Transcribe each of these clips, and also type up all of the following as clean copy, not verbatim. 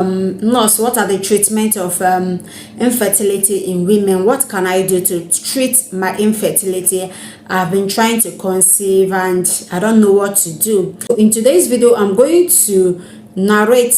Nurse, what are the treatment of infertility in women? What can I do to treat my infertility? I've been trying to conceive and I don't know what to do. In today's video, I'm going to narrate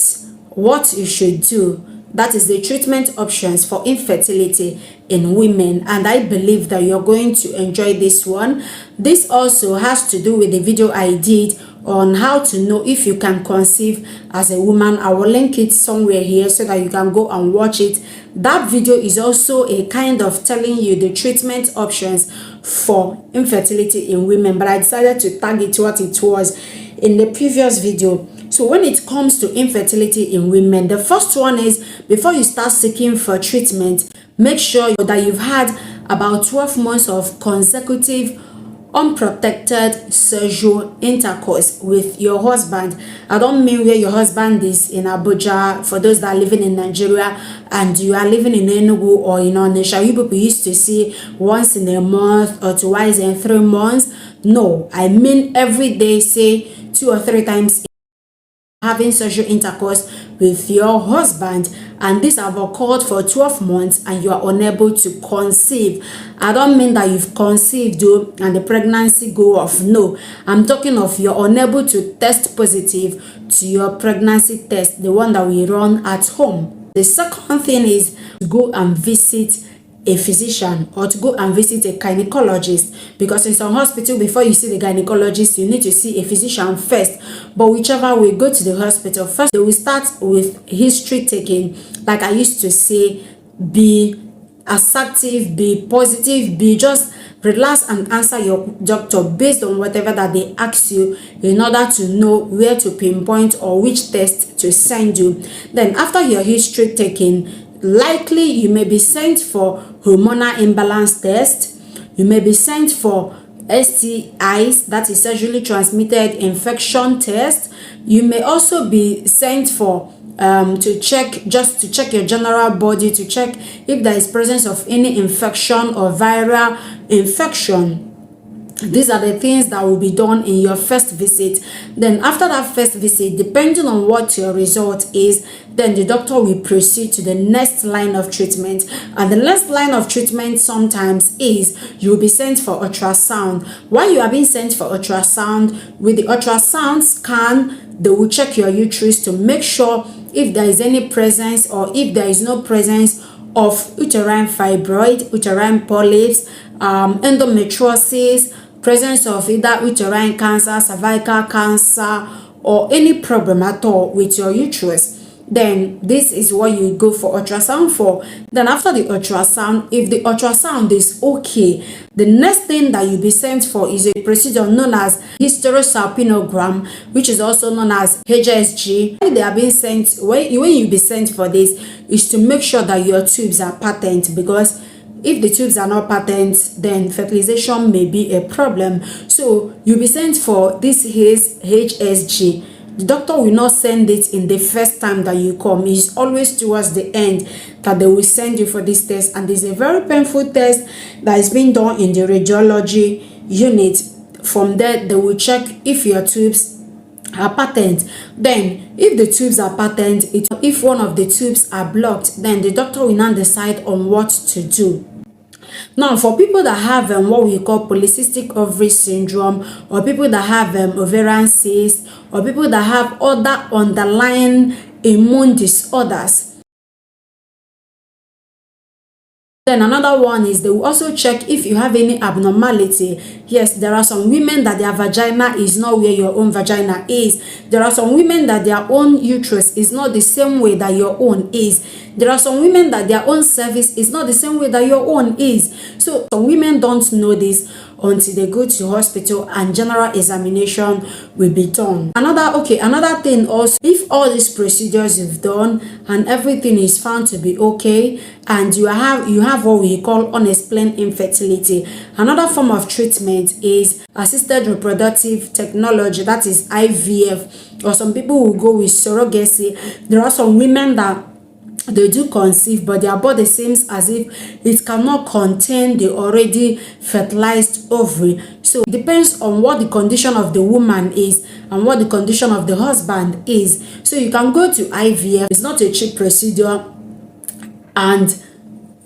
what you should do. That is the treatment options for infertility in women, and I believe that you're going to enjoy this one. This also has to do with the video I did on how to know if you can conceive as a woman. I will link it somewhere here so that you can go and watch it. That video is also a kind of telling you the treatment options for infertility in women, but I decided to tag it what it was in the previous video. So when it comes to infertility in women, the first one is, before you start seeking for treatment, make sure that you've had about 12 months of consecutive unprotected sexual intercourse with your husband. I don't mean where your husband is in Abuja, for those that are living in Nigeria and you are living in Enugu or in Onisha. You people used to see once in a month or twice in 3 months. No, I mean every day, say 2 or 3 times having sexual intercourse with your husband, and this have occurred for 12 months and you are unable to conceive. I don't mean that you've conceived though and the pregnancy go off. No, I'm talking of you're unable to test positive to your pregnancy test, the one that we run at home. The second thing is to go and visit a physician or to go and visit a gynecologist, because in some hospital, before you see the gynecologist, you need to see a physician first. But whichever way, go to the hospital first. They will start with history taking. Like I used to say, be assertive, be positive, be just relax and answer your doctor based on whatever that they ask you, in order to know where to pinpoint or which test to send you. Then after your history taking, likely you may be sent for hormonal imbalance test. You may be sent for STIs, that is sexually transmitted infection test. You may also be sent for to check your general body, to check if there is presence of any infection or viral infection. These are the things that will be done in your first visit. Then after that first visit, depending on what your result is, then the doctor will proceed to the next line of treatment. And the next line of treatment sometimes is you will be sent for ultrasound. While you are being sent for ultrasound, with the ultrasound scan, they will check your uterus to make sure if there is any presence or if there is no presence of uterine fibroid, uterine polyps, endometriosis, presence of either uterine cancer, cervical cancer, or any problem at all with your uterus. Then this is what you go for ultrasound for. Then after the ultrasound, if the ultrasound is okay, the next thing that you'll be sent for is a procedure known as hysterosalpingogram, which is also known as HSG. They are being sent, when you be sent for this, is to make sure that your tubes are patent, because if the tubes are not patent, then fertilization may be a problem. So you'll be sent for this HSG. The doctor will not send it in the first time that you come. It's always towards the end that they will send you for this test, and it's a very painful test that is being done in the radiology unit. From there, they will check if your tubes are patent. Then if the tubes are patent, if one of the tubes are blocked, then the doctor will now decide on what to do. Now, for people that have what we call polycystic ovary syndrome, or people that have ovarian cyst, or people that have other underlying immune disorders, then another one is they will also check if you have any abnormality. Yes, there are some women that their vagina is not where your own vagina is. There are some women that their own uterus is not the same way that your own is. There are some women that their own cervix is not the same way that your own is. So some women don't know this until they go to hospital and general examination will be done. Another thing also, if all these procedures you've done and everything is found to be okay, and you have what we call unexplained infertility, another form of treatment is assisted reproductive technology, that is IVF, or some people will go with surrogacy. There are some women that they do conceive, but their body seems as if it cannot contain the already fertilized ovary. So it depends on what the condition of the woman is and what the condition of the husband is. So you can go to IVF. It's not a cheap procedure, and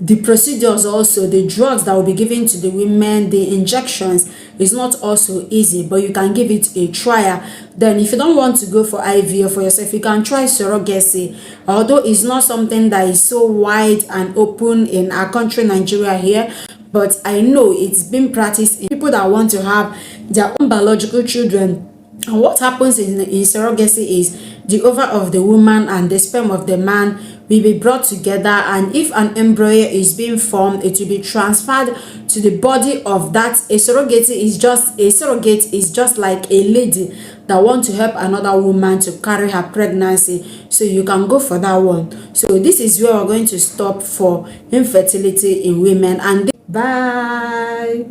the procedures also, the drugs that will be given to the women, the injections, is not also easy, but you can give it a trial. Then if you don't want to go for IVF for yourself, you can try surrogacy, although it's not something that is so wide and open in our country, Nigeria here, but I know it's been practiced in people that want to have their own biological children. And what happens in surrogacy is the ova of the woman and the sperm of the man will be brought together, and if an embryo is being formed, it will be transferred to the body of that. A surrogate is just like a lady that want to help another woman to carry her pregnancy, so you can go for that one. So this is where we're going to stop for infertility in women, and bye.